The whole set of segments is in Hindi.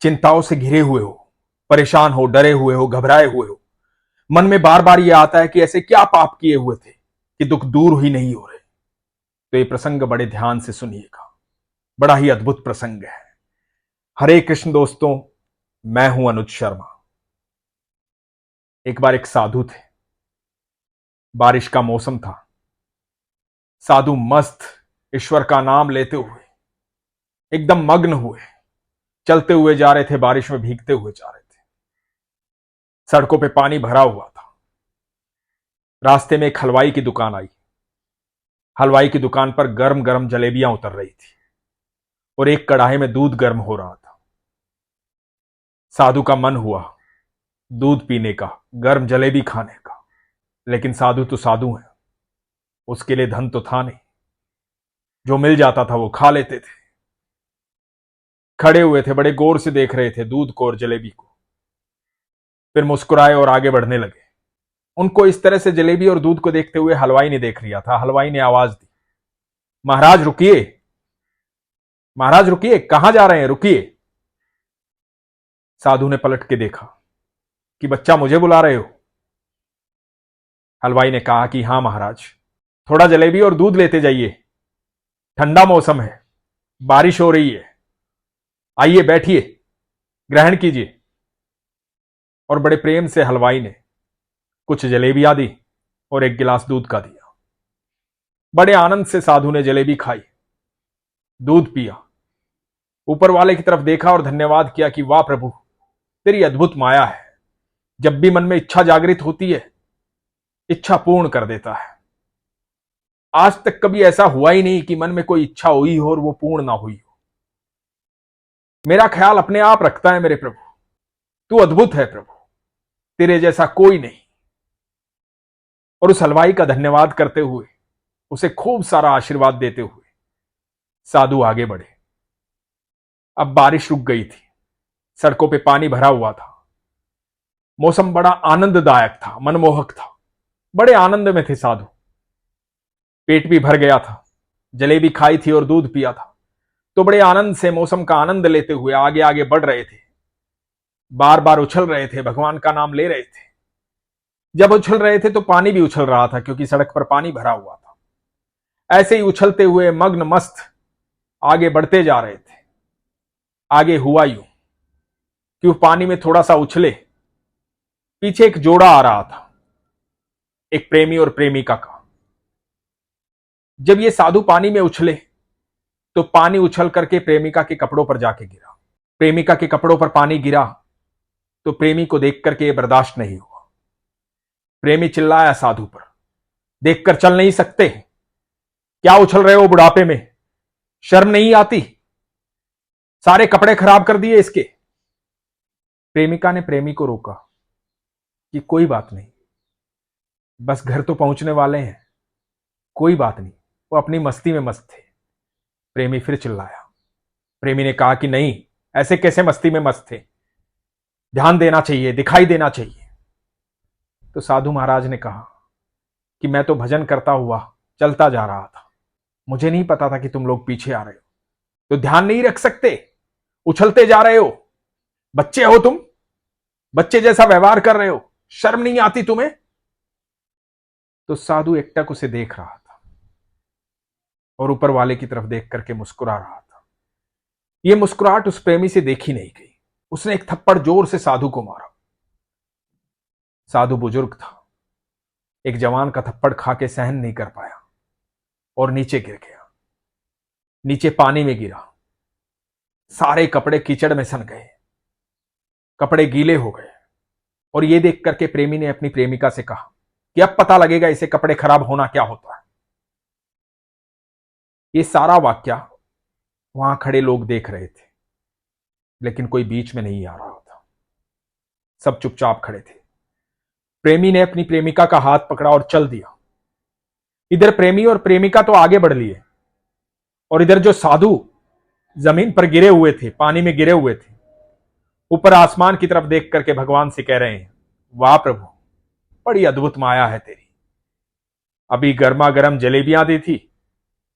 चिंताओं से घिरे हुए हो, परेशान हो, डरे हुए हो, घबराए हुए हो, मन में बार बार यह आता है कि ऐसे क्या पाप किए हुए थे कि दुख दूर ही नहीं हो रहे, तो ये प्रसंग बड़े ध्यान से सुनिएगा। बड़ा ही अद्भुत प्रसंग है। हरे कृष्ण दोस्तों, मैं हूं अनुज शर्मा। एक बार एक साधु थे, बारिश का मौसम था। साधु मस्त ईश्वर का नाम लेते हुए एकदम मग्न हुए चलते हुए जा रहे थे, बारिश में भीगते हुए जा रहे थे। सड़कों पे पानी भरा हुआ था। रास्ते में एक हलवाई की दुकान आई। हलवाई की दुकान पर गर्म गर्म जलेबियां उतर रही थी और एक कढ़ाई में दूध गर्म हो रहा था। साधु का मन हुआ दूध पीने का, गर्म जलेबी खाने का, लेकिन साधु तो साधु है, उसके लिए धन तो था नहीं। जो मिल जाता था वो खा लेते थे। खड़े हुए थे, बड़े गौर से देख रहे थे दूध को और जलेबी को, फिर मुस्कुराए और आगे बढ़ने लगे। उनको इस तरह से जलेबी और दूध को देखते हुए हलवाई ने देख लिया था। हलवाई ने आवाज दी, महाराज रुकिए, महाराज रुकिए, कहां जा रहे हैं, रुकिए। साधु ने पलट के देखा कि बच्चा मुझे बुला रहे हो। हलवाई ने कहा कि हां महाराज, थोड़ा जलेबी और दूध लेते जाइए, ठंडा मौसम है, बारिश हो रही है, आइए बैठिए, ग्रहण कीजिए। और बड़े प्रेम से हलवाई ने कुछ जलेबियां दी और एक गिलास दूध का दिया। बड़े आनंद से साधु ने जलेबी खाई, दूध पिया, ऊपर वाले की तरफ देखा और धन्यवाद किया कि वाह प्रभु, तेरी अद्भुत माया है। जब भी मन में इच्छा जागृत होती है, इच्छा पूर्ण कर देता है। आज तक कभी ऐसा हुआ ही नहीं कि मन में कोई इच्छा हुई हो और वो पूर्ण ना हुई हो। मेरा ख्याल अपने आप रखता है मेरे प्रभु, तू अद्भुत है प्रभु, तेरे जैसा कोई नहीं। और उस हलवाई का धन्यवाद करते हुए, उसे खूब सारा आशीर्वाद देते हुए साधु आगे बढ़े। अब बारिश रुक गई थी, सड़कों पे पानी भरा हुआ था, मौसम बड़ा आनंददायक था, मनमोहक था। बड़े आनंद में थे साधु। पेट भी भर गया था, जलेबी खाई थी और दूध पिया था, तो बड़े आनंद से मौसम का आनंद लेते हुए आगे आगे बढ़ रहे थे। बार बार उछल रहे थे, भगवान का नाम ले रहे थे। जब उछल रहे थे तो पानी भी उछल रहा था, क्योंकि सड़क पर पानी भरा हुआ था। ऐसे ही उछलते हुए मग्न मस्त आगे बढ़ते जा रहे थे। आगे हुआ यूं कि वो पानी में थोड़ा सा उछले, पीछे एक जोड़ा आ रहा था, एक प्रेमी और प्रेमिका का। जब ये साधु पानी में उछले तो पानी उछल करके प्रेमिका के कपड़ों पर जाके गिरा। प्रेमिका के कपड़ों पर पानी गिरा तो प्रेमी को देख करके बर्दाश्त नहीं हुआ। प्रेमी चिल्लाया साधु पर, देखकर चल नहीं सकते, क्या उछल रहे हो बुढ़ापे में, शर्म नहीं आती, सारे कपड़े खराब कर दिए इसके। प्रेमिका ने प्रेमी को रोका कि कोई बात नहीं, बस घर तो पहुंचने वाले हैं, कोई बात नहीं, वो अपनी मस्ती में मस्त थे। प्रेमी फिर चिल्लाया। प्रेमी ने कहा कि नहीं, ऐसे कैसे मस्ती में मस्त थे, ध्यान देना चाहिए, दिखाई देना चाहिए। तो साधु महाराज ने कहा कि मैं तो भजन करता हुआ चलता जा रहा था, मुझे नहीं पता था कि तुम लोग पीछे आ रहे हो, तो ध्यान नहीं रख सकते, उछलते जा रहे हो, बच्चे हो तुम, बच्चे जैसा व्यवहार कर रहे हो, शर्म नहीं आती तुम्हें। तो साधु एकटक उसे देख रहा था और ऊपर वाले की तरफ देख करके मुस्कुरा रहा था। यह मुस्कुराहट उस प्रेमी से देखी नहीं गई। उसने एक थप्पड़ जोर से साधु को मारा। साधु बुजुर्ग था, एक जवान का थप्पड़ खा के सहन नहीं कर पाया और नीचे गिर गया। नीचे पानी में गिरा, सारे कपड़े कीचड़ में सन गए, कपड़े गीले हो गए। और यह देख करके प्रेमी ने अपनी प्रेमिका से कहा कि अब पता लगेगा इसे कपड़े खराब होना क्या होता है। ये सारा वाक्या वहां खड़े लोग देख रहे थे, लेकिन कोई बीच में नहीं आ रहा था, सब चुपचाप खड़े थे। प्रेमी ने अपनी प्रेमिका का हाथ पकड़ा और चल दिया। इधर प्रेमी और प्रेमिका तो आगे बढ़ लिए, और इधर जो साधु जमीन पर गिरे हुए थे, पानी में गिरे हुए थे, ऊपर आसमान की तरफ देख करके भगवान से कह रहे हैं, वाह प्रभु, बड़ी अद्भुत माया है तेरी। अभी गर्मा गर्म जलेबियां दी थी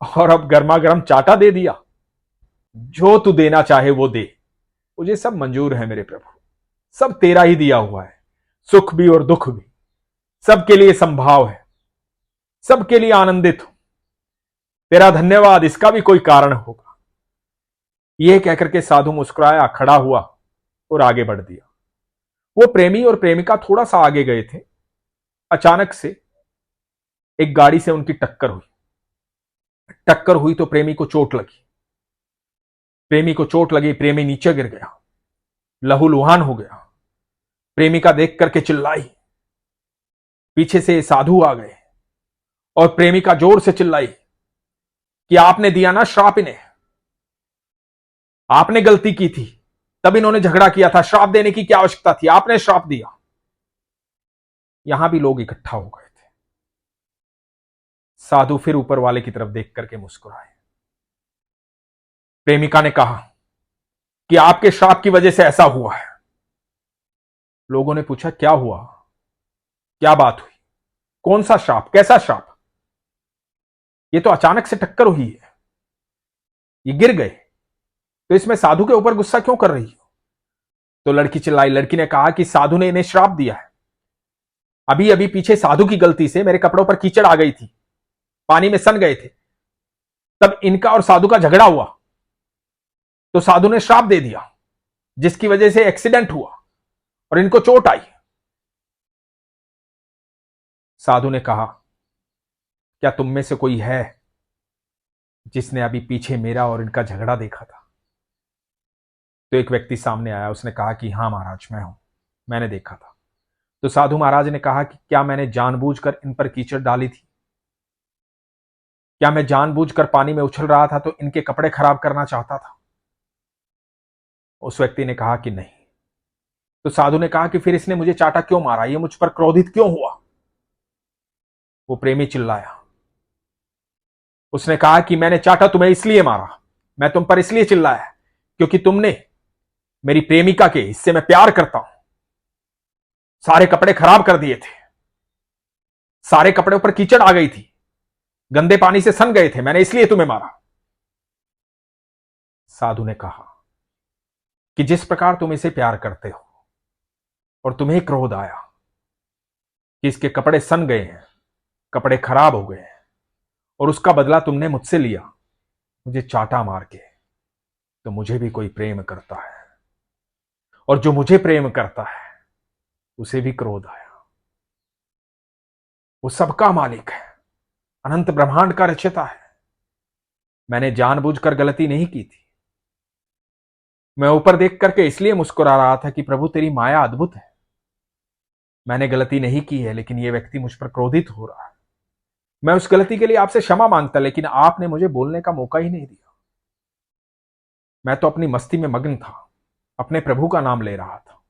और अब गर्मा गर्म चाटा दे दिया। जो तू देना चाहे वो दे, मुझे सब मंजूर है मेरे प्रभु, सब तेरा ही दिया हुआ है, सुख भी और दुख भी, सबके लिए संभाव है, सबके लिए आनंदित हूं, तेरा धन्यवाद, इसका भी कोई कारण होगा। यह कहकर के साधु मुस्कुराया, खड़ा हुआ और आगे बढ़ दिया। वो प्रेमी और प्रेमिका थोड़ा सा आगे गए थे, अचानक से एक गाड़ी से उनकी टक्कर हुई। टक्कर हुई तो प्रेमी को चोट लगी। प्रेमी को चोट लगी, प्रेमी नीचे गिर गया, लहूलुहान हो गया। प्रेमिका देख करके चिल्लाई, पीछे से साधु आ गए और प्रेमिका जोर से चिल्लाई कि आपने दिया ना श्राप इन्हें, आपने गलती की थी, तब इन्होंने झगड़ा किया था, श्राप देने की क्या आवश्यकता थी, आपने श्राप दिया। यहां भी लोग इकट्ठा हो गए थे। साधु फिर ऊपर वाले की तरफ देख करके मुस्कुराए। प्रेमिका ने कहा कि आपके श्राप की वजह से ऐसा हुआ है। लोगों ने पूछा क्या हुआ, क्या बात हुई, कौन सा श्राप, कैसा श्राप? ये तो अचानक से टक्कर हुई है, ये गिर गए, तो इसमें साधु के ऊपर गुस्सा क्यों कर रही हो? तो लड़की चिल्लाई। लड़की ने कहा कि साधु ने इन्हें श्राप दिया है। अभी अभी पीछे साधु की गलती से मेरे कपड़ों पर कीचड़ आ गई थी, पानी में सन गए थे, तब इनका और साधु का झगड़ा हुआ, तो साधु ने श्राप दे दिया, जिसकी वजह से एक्सीडेंट हुआ और इनको चोट आई। साधु ने कहा क्या तुम में से कोई है जिसने अभी पीछे मेरा और इनका झगड़ा देखा था? तो एक व्यक्ति सामने आया, उसने कहा कि हां महाराज मैं हूं, मैंने देखा था। तो साधु महाराज ने कहा कि क्या मैंने जानबूझकर इन पर कीचड़ डाली थी? क्या मैं जानबूझकर पानी में उछल रहा था तो इनके कपड़े खराब करना चाहता था? उस व्यक्ति ने कहा कि नहीं। तो साधु ने कहा कि फिर इसने मुझे चाटा क्यों मारा, ये मुझ पर क्रोधित क्यों हुआ? वो प्रेमी चिल्लाया, उसने कहा कि मैंने चाटा तुम्हें इसलिए मारा, मैं तुम पर इसलिए चिल्लाया क्योंकि तुमने मेरी प्रेमिका के, इससे मैं प्यार करता हूं, सारे कपड़े खराब कर दिए थे, सारे कपड़ों पर कीचड़ आ गई थी, गंदे पानी से सन गए थे, मैंने इसलिए तुम्हें मारा। साधु ने कहा कि जिस प्रकार तुम इसे प्यार करते हो और तुम्हें क्रोध आया कि इसके कपड़े सन गए हैं, कपड़े खराब हो गए हैं, और उसका बदला तुमने मुझसे लिया मुझे चाटा मार के, तो मुझे भी कोई प्रेम करता है, और जो मुझे प्रेम करता है उसे भी क्रोध आया। वो सबका मालिक है, अनंत ब्रह्मांड का रचयिता है। मैंने जानबूझकर गलती नहीं की थी। मैं ऊपर देख करके इसलिए मुस्कुरा रहा था कि प्रभु तेरी माया अद्भुत है। मैंने गलती नहीं की है, लेकिन यह व्यक्ति मुझ पर क्रोधित हो रहा है। मैं उस गलती के लिए आपसे क्षमा मांगता, लेकिन आपने मुझे बोलने का मौका ही नहीं दिया। मैं तो अपनी मस्ती में मग्न था, अपने प्रभु का नाम ले रहा था।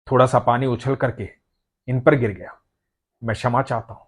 थोड़ा सा पानी उछल करके इन पर गिर गया, मैं क्षमा चाहता हूं।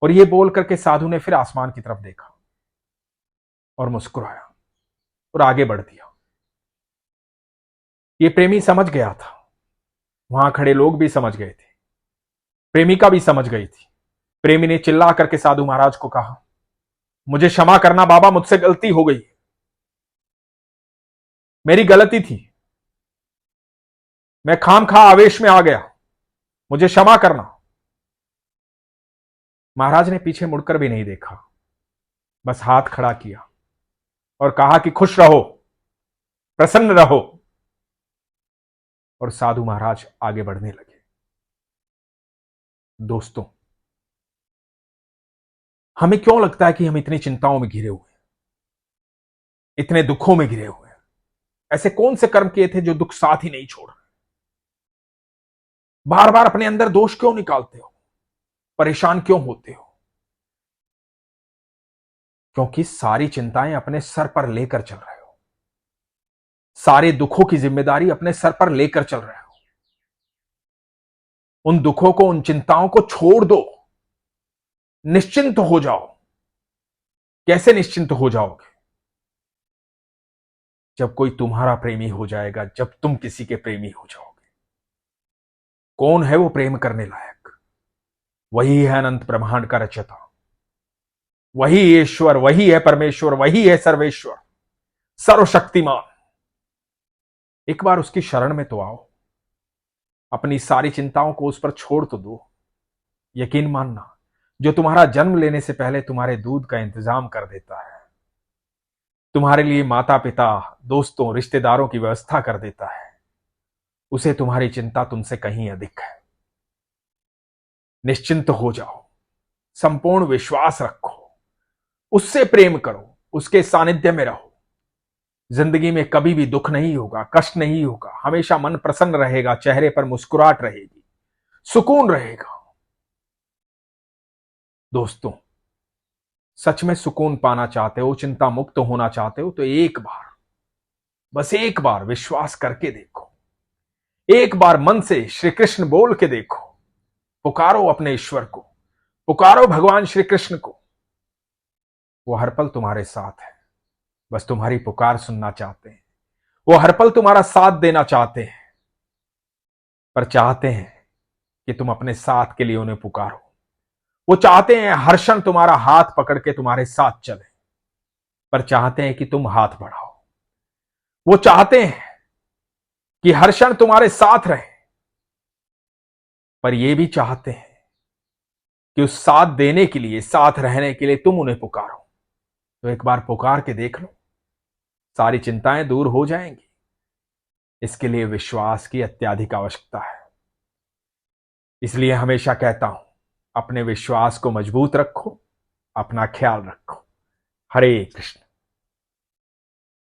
और यह बोल करके साधु ने फिर आसमान की तरफ देखा और मुस्कुराया और आगे बढ़ दिया। यह प्रेमी समझ गया था, वहां खड़े लोग भी समझ गए थे, प्रेमिका भी समझ गई थी। प्रेमी ने चिल्ला करके साधु महाराज को कहा मुझे क्षमा करना बाबा, मुझसे गलती हो गई, मेरी गलती थी, मैं खामखा आवेश में आ गया, मुझे क्षमा करना। महाराज ने पीछे मुड़कर भी नहीं देखा, बस हाथ खड़ा किया और कहा कि खुश रहो, प्रसन्न रहो। और साधु महाराज आगे बढ़ने लगे। दोस्तों, हमें क्यों लगता है कि हम इतनी चिंताओं में घिरे हुए हैं, इतने दुखों में घिरे हुए हैं? ऐसे कौन से कर्म किए थे जो दुख साथ ही नहीं छोड़ रहे? बार बार अपने अंदर दोष क्यों निकालते हो, परेशान क्यों होते हो? क्योंकि सारी चिंताएं अपने सर पर लेकर चल रहे हो, सारे दुखों की जिम्मेदारी अपने सर पर लेकर चल रहे हो। उन दुखों को, उन चिंताओं को छोड़ दो, निश्चिंत हो जाओ। कैसे निश्चिंत हो जाओगे? जब कोई तुम्हारा प्रेमी हो जाएगा, जब तुम किसी के प्रेमी हो जाओगे। कौन है वो प्रेम करने लायक? वही है अनंत ब्रह्मांड का रचयिता, वही ईश्वर, वही है परमेश्वर, वही है सर्वेश्वर। सर्वशक्तिमान। एक बार उसकी शरण में तो आओ, अपनी सारी चिंताओं को उस पर छोड़ तो दो। यकीन मानना, जो तुम्हारा जन्म लेने से पहले तुम्हारे दूध का इंतजाम कर देता है, तुम्हारे लिए माता पिता, दोस्तों, रिश्तेदारों की व्यवस्था कर देता है, उसे तुम्हारी चिंता तुमसे कहीं अधिक है। निश्चिंत हो जाओ, संपूर्ण विश्वास रखो, उससे प्रेम करो, उसके सानिध्य में रहो। जिंदगी में कभी भी दुख नहीं होगा, कष्ट नहीं होगा, हमेशा मन प्रसन्न रहेगा, चेहरे पर मुस्कुराहट रहेगी, सुकून रहेगा। दोस्तों, सच में सुकून पाना चाहते हो, चिंता मुक्त होना चाहते हो, तो एक बार, बस एक बार विश्वास करके देखो। एक बार मन से श्री कृष्ण बोल के देखो। पुकारो अपने ईश्वर को, पुकारो भगवान श्री कृष्ण को। वो हर पल तुम्हारे साथ है, बस तुम्हारी पुकार सुनना चाहते हैं। वो हर पल तुम्हारा साथ देना चाहते हैं, पर चाहते हैं कि तुम अपने साथ के लिए उन्हें पुकारो। वो चाहते हैं हर क्षण तुम्हारा हाथ पकड़ के तुम्हारे साथ चले, पर चाहते हैं कि तुम हाथ बढ़ाओ। वो चाहते हैं कि हर क्षण तुम्हारे साथ रहे, पर ये भी चाहते हैं कि उस साथ देने के लिए, साथ रहने के लिए तुम उन्हें पुकारो। तो एक बार पुकार के देख लो, सारी चिंताएं दूर हो जाएंगी। इसके लिए विश्वास की अत्यधिक आवश्यकता है। इसलिए हमेशा कहता हूं, अपने विश्वास को मजबूत रखो, अपना ख्याल रखो। हरे कृष्ण।